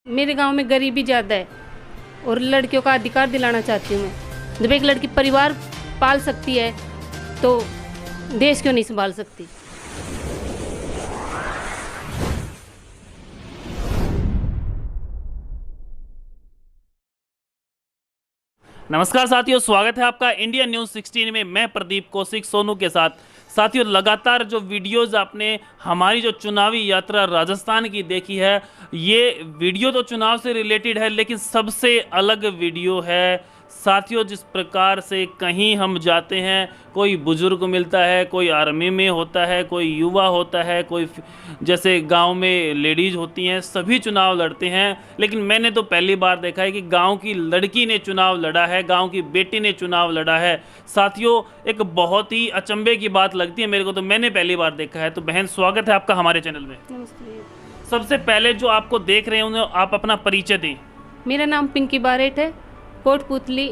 मेरे गांव में गरीबी ज़्यादा है और लड़कियों का अधिकार दिलाना चाहती हूँ मैं। जब एक लड़की परिवार पाल सकती है तो देश क्यों नहीं संभाल सकती। नमस्कार साथियों, स्वागत है आपका इंडिया न्यूज़ 16 में। मैं प्रदीप कौशिक सोनू के साथ। साथियों, लगातार जो वीडियोस आपने हमारी जो चुनावी यात्रा राजस्थान की देखी है, ये वीडियो तो चुनाव से रिलेटेड है, लेकिन सबसे अलग वीडियो है। साथियों, जिस प्रकार से कहीं हम जाते हैं, कोई बुजुर्ग मिलता है, कोई आर्मी में होता है, कोई युवा होता है, कोई जैसे गांव में लेडीज़ होती हैं, सभी चुनाव लड़ते हैं। लेकिन मैंने तो पहली बार देखा है कि गांव की लड़की ने चुनाव लड़ा है, गांव की बेटी ने चुनाव लड़ा है। साथियों, एक बहुत ही अचंभे की बात लगती है मेरे को, तो मैंने पहली बार देखा है। तो बहन, स्वागत है आपका हमारे चैनल में। सबसे पहले जो आपको देख रहे हैं, आप अपना परिचय दें। मेरा नाम पिंकी बारेट है, कोटपुतली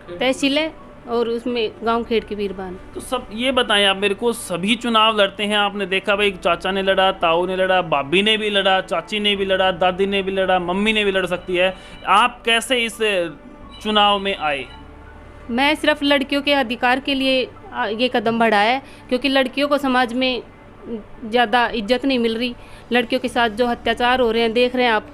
तहसील है और उसमें गांव खेड़ के वीरबान। तो सब ये बताएं आप मेरे को, सभी चुनाव लड़ते हैं। आपने देखा भाई, चाचा ने लड़ा, ताऊ ने लड़ा, भाभी ने भी लड़ा, चाची ने भी लड़ा, दादी ने भी लड़ा, मम्मी ने भी लड़ सकती है। आप कैसे इस चुनाव में आए? मैं सिर्फ लड़कियों के अधिकार के लिए ये कदम बढ़ाया है, क्योंकि लड़कियों को समाज में ज़्यादा इज्जत नहीं मिल रही। लड़कियों के साथ जो अत्याचार हो रहे हैं देख रहे हैं आप।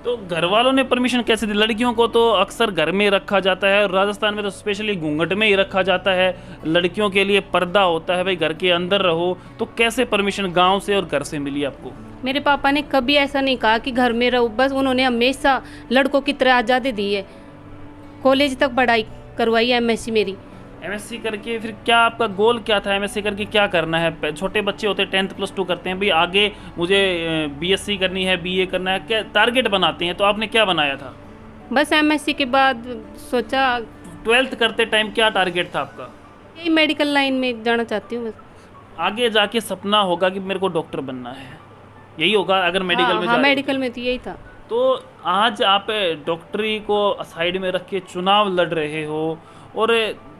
तो घर वालों ने परमिशन कैसे दी? लड़कियों को तो अक्सर घर में रखा जाता है, और राजस्थान में तो स्पेशली घूंघट में ही रखा जाता है। लड़कियों के लिए पर्दा होता है, भाई घर के अंदर रहो। तो कैसे परमिशन गांव से और घर से मिली आपको? मेरे पापा ने कभी ऐसा नहीं कहा कि घर में रहो, बस उन्होंने हमेशा लड़कों की तरह आज़ादी दी है। कॉलेज तक पढ़ाई करवाई है, एमएससी मेरी। एमएससी करके फिर क्या आपका गोल क्या था? एमएससी करके क्या करना है? छोटे बच्चे होते हैं 10th +2 करते हैं, भाई आगे मुझे बीएससी करनी है, बीए करना है, क्या टारगेट बनाते हैं। तो आपने क्या बनाया था? बस एमएससी के बाद सोचा। 12th करते टाइम क्या टारगेट था आपका? यही मेडिकल लाइन में जाना चाहती हूँ बस। आगे जाके सपना होगा कि मेरे को डॉक्टर बनना है, यही होगा अगर मेडिकल में? हाँ, मेडिकल में तो यही था। तो आज आप डॉक्टरी को साइड में रख के चुनाव लड़ रहे हो और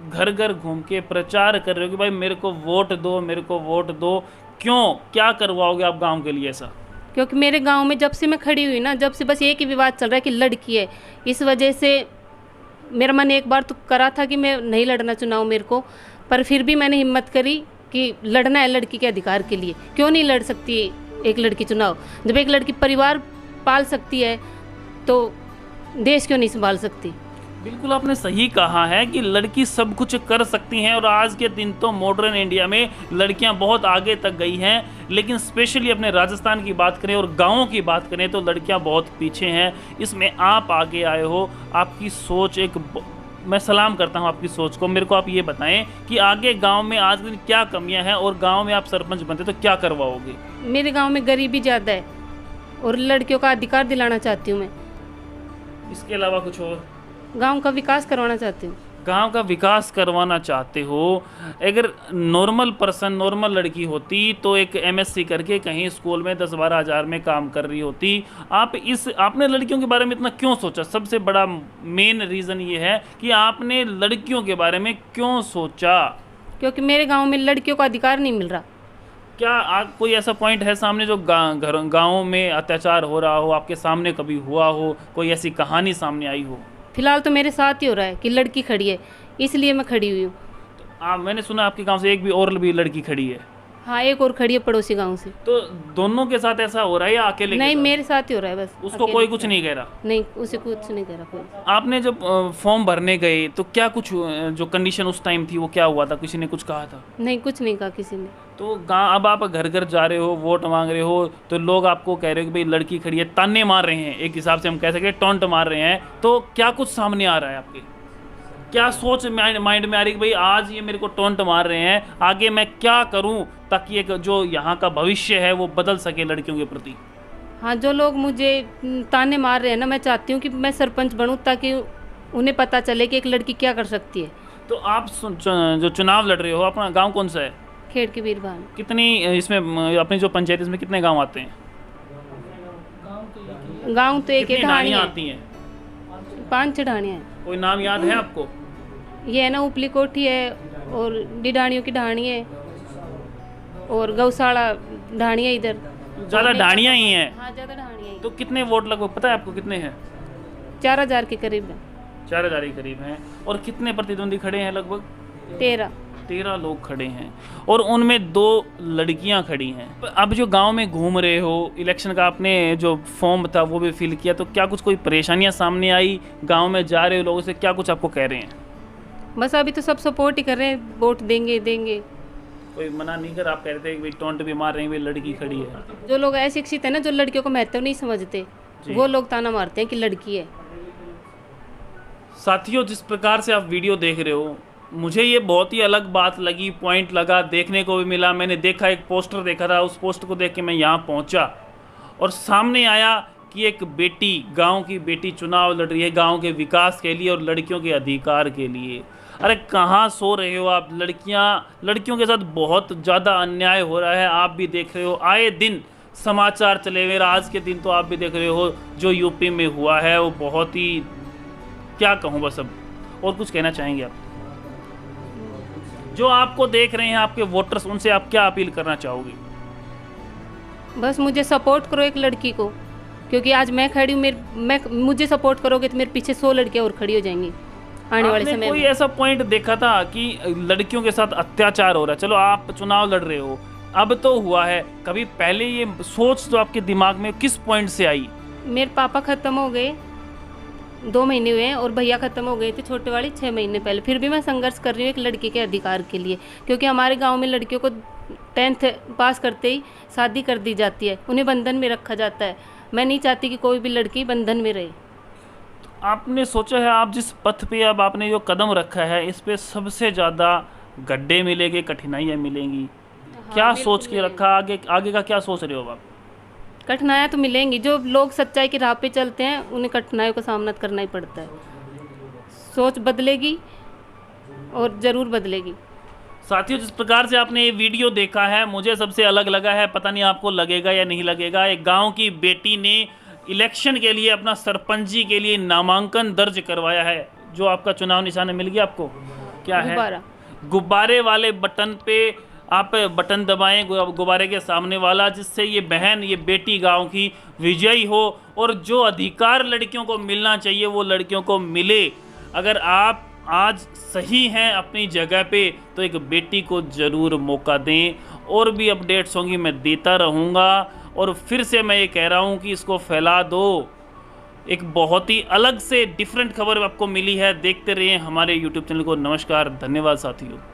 घर घर घूम के प्रचार कर रहे हो कि भाई मेरे को वोट दो, मेरे को वोट दो। क्यों, क्या करवाओगे आप गांव के लिए ऐसा? क्योंकि मेरे गांव में जब से मैं खड़ी हुई ना, जब से बस एक ही विवाद चल रहा है कि लड़की है। इस वजह से मेरा मन एक बार तो करा था कि मैं नहीं लड़ना चुनाव मेरे को, पर फिर भी मैंने हिम्मत करी कि लड़ना है लड़की के अधिकार के लिए। क्यों नहीं लड़ सकती एक लड़की चुनाव? जब एक लड़की परिवार पाल सकती है तो देश क्यों नहीं संभाल सकती। बिल्कुल आपने सही कहा है कि लड़की सब कुछ कर सकती हैं, और आज के दिन तो मॉडर्न इंडिया में लड़कियां बहुत आगे तक गई हैं। लेकिन स्पेशली अपने राजस्थान की बात करें और गांवों की बात करें तो लड़कियां बहुत पीछे हैं। इसमें आप आगे आए हो, आपकी सोच मैं सलाम करता हूं आपकी सोच को। मेरे को आप ये बताएं कि आगे गांव में आज दिन क्या कमियां हैं, और गांव में आप सरपंच बनते तो क्या करवाओगे? मेरे गाँव में गरीबी ज़्यादा है और लड़कियों का अधिकार दिलाना चाहती हूँ मैं। इसके अलावा कुछ और? गांव का विकास करवाना चाहती हूँ। गांव का विकास करवाना चाहते हो? अगर नॉर्मल पर्सन, नॉर्मल लड़की होती तो एक एमएससी करके कहीं स्कूल में 10-12 हज़ार में काम कर रही होती। आपने लड़कियों के बारे में इतना क्यों सोचा? सबसे बड़ा मेन रीज़न ये है कि आपने लड़कियों के बारे में क्यों सोचा? क्योंकि मेरे गाँव में लड़कियों का अधिकार नहीं मिल रहा। क्या कोई ऐसा पॉइंट है सामने जो गाँव में अत्याचार हो रहा हो, आपके सामने कभी हुआ हो, कोई ऐसी कहानी सामने आई हो? फिलहाल तो मेरे साथ ही हो रहा है कि लड़की खड़ी है, इसलिए मैं खड़ी हुई हूँ। तो मैंने सुना आपके गांव से एक भी और भी लड़की खड़ी है? हाँ, एक और खड़ी है पड़ोसी गांव से। तो दोनों के साथ ऐसा हो रहा है या अकेले? नहीं, मेरे साथ ही हो रहा है बस। उसको कोई कुछ नहीं कह रहा? नहीं, उसे कुछ नहीं कह रहा कोई। आपने जब फॉर्म भरने गए तो क्या कुछ जो कंडीशन उस टाइम थी वो क्या हुआ था? किसी ने कुछ कहा था? नहीं, कुछ नहीं कहा किसी ने। तो अब आप घर घर जा रहे हो, वोट मांग रहे हो, तो लोग आपको कह रहे हो कि भाई लड़की खड़ी है, ताने मार रहे हैं, एक हिसाब से हम कह सकते हैं टॉन्ट मार रहे हैं। तो क्या कुछ सामने आ रहा है आपके? क्या सोच माइंड में आ रही है कि भाई आज ये मेरे को टॉन्ट मार रहे हैं, आगे मैं क्या करूं ताकि एक जो यहाँ का भविष्य है वो बदल सके लड़कियों के प्रति? हाँ, जो लोग मुझे ताने मार रहे हैं ना, मैं चाहती हूँ कि मैं सरपंच बनूँ ताकि उन्हें पता चले कि एक लड़की क्या कर सकती है। तो आप जो चुनाव लड़ रहे हो, अपना गाँव कौन सा है? खेड़ के वीरबान। कितनी इसमें अपनी जो पंचायत, इसमें कितने गाँव आते हैं? गाँव तो एक ढाणियाँ आती हैं? 5-6 ढाणियाँ हैं। कोई नाम याद है आपको? ये है ना, उपली कोठी है और डिडाणियों की ढाणी है और गौशाला ढाणी है इधर। ज़्यादा ढाणियाँ ही हैं? हाँ, ज़्यादा ढाणी है। तो कितने वोट लगभग पता है आपको कितने हैं? 4000 के करीब है। 4000 के करीब हैं। और कितने प्रतिद्वंदी खड़े हैं? लगभग 13 लोग खड़े हैं और उनमें 2 लड़कियां खड़ी हैं। अब जो गांव में घूम रहे हो, इलेक्शन का आपने जो फॉर्म था वो भी फिल किया, तो क्या कुछ कोई परेशानियां सामने आई? गांव में जा रहे हो लोगों से, क्या कुछ आपको कह रहे हैं? बस अभी तो सब सपोर्ट ही कर रहे हैं, वोट देंगे देंगे। कोई मना नहीं कर, आप कह रहे थे कि भाई टोंट भी मार रहे हैं, भाई लड़की खड़ी है। जो लोग अशिक्षित है ना, जो लड़कियों को महत्व नहीं समझते, वो लोग ताना मारते हैं कि लड़की है। साथियों, जिस प्रकार से आप वीडियो देख रहे हो, मुझे ये बहुत ही अलग बात लगी, पॉइंट लगा, देखने को भी मिला। मैंने देखा, एक पोस्टर देखा था, उस पोस्टर को देख के मैं यहाँ पहुँचा और सामने आया कि एक बेटी, गांव की बेटी चुनाव लड़ रही है गांव के विकास के लिए और लड़कियों के अधिकार के लिए। अरे कहाँ सो रहे हो आप? लड़कियों के साथ बहुत ज़्यादा अन्याय हो रहा है, आप भी देख रहे हो। आए दिन समाचार चले हुए, आज के दिन तो आप भी देख रहे हो जो यूपी में हुआ है, वो बहुत ही, क्या कहूँ बस। अब और कुछ कहना चाहेंगे आप? जो आपको देख रहे हैं आपके वोटर्स, उनसे आप क्या अपील करना चाहोगे? बस मुझे सपोर्ट करो एक लड़की को, क्योंकि आज मैं खड़ी हूँ, मुझे सपोर्ट करोगे तो मेरे पीछे 100 लड़कियाँ और खड़ी हो जाएंगी आने वाले समय में। कोई ऐसा पॉइंट देखा था कि लड़कियों के साथ अत्याचार हो रहा है? चलो आप चुनाव लड़ रहे हो, अब तो हुआ है, कभी पहले ये सोच तो आपके दिमाग में किस पॉइंट से आई? मेरे पापा खत्म हो गए, 2 महीने हुए हैं, और भैया खत्म हो गए थे छोटे वाली 6 महीने पहले। फिर भी मैं संघर्ष कर रही हूँ एक लड़की के अधिकार के लिए, क्योंकि हमारे गांव में लड़कियों को 10th पास करते ही शादी कर दी जाती है, उन्हें बंधन में रखा जाता है। मैं नहीं चाहती कि कोई भी लड़की बंधन में रहे। आपने सोचा है, आप जिस पथ पे अब आपने जो कदम रखा है, इस पे सबसे ज़्यादा गड्ढे मिलेंगे, कठिनाइयाँ मिलेंगी? क्या सोच के रखा? आगे का क्या सोच रहे हो आप? कठिनाइयाँ तो मिलेंगी, जो लोग सच्चाई की राह पे चलते हैं उन्हें कठिनाइयों का सामना करना ही पड़ता है। सोच बदलेगी और ज़रूर बदलेगी। साथियों, जिस प्रकार से आपने ये वीडियो देखा है, मुझे सबसे अलग लगा है, पता नहीं आपको लगेगा या नहीं लगेगा। एक गांव की बेटी ने इलेक्शन के लिए, अपना सरपंची के लिए नामांकन दर्ज करवाया है। जो आपका चुनाव निशान मिल गया आपको, क्या है? गुब्बारे वाले बटन पे आप बटन दबाएं, गुब्बारे के सामने वाला, जिससे ये बहन, ये बेटी गांव की विजयी हो और जो अधिकार लड़कियों को मिलना चाहिए वो लड़कियों को मिले। अगर आप आज सही हैं अपनी जगह पे, तो एक बेटी को ज़रूर मौका दें। और भी अपडेट्स होंगी, मैं देता रहूँगा। और फिर से मैं ये कह रहा हूँ कि इसको फैला दो। एक बहुत ही अलग से डिफरेंट खबर आपको मिली है, देखते रहिए हमारे YouTube चैनल को। नमस्कार, धन्यवाद साथियों।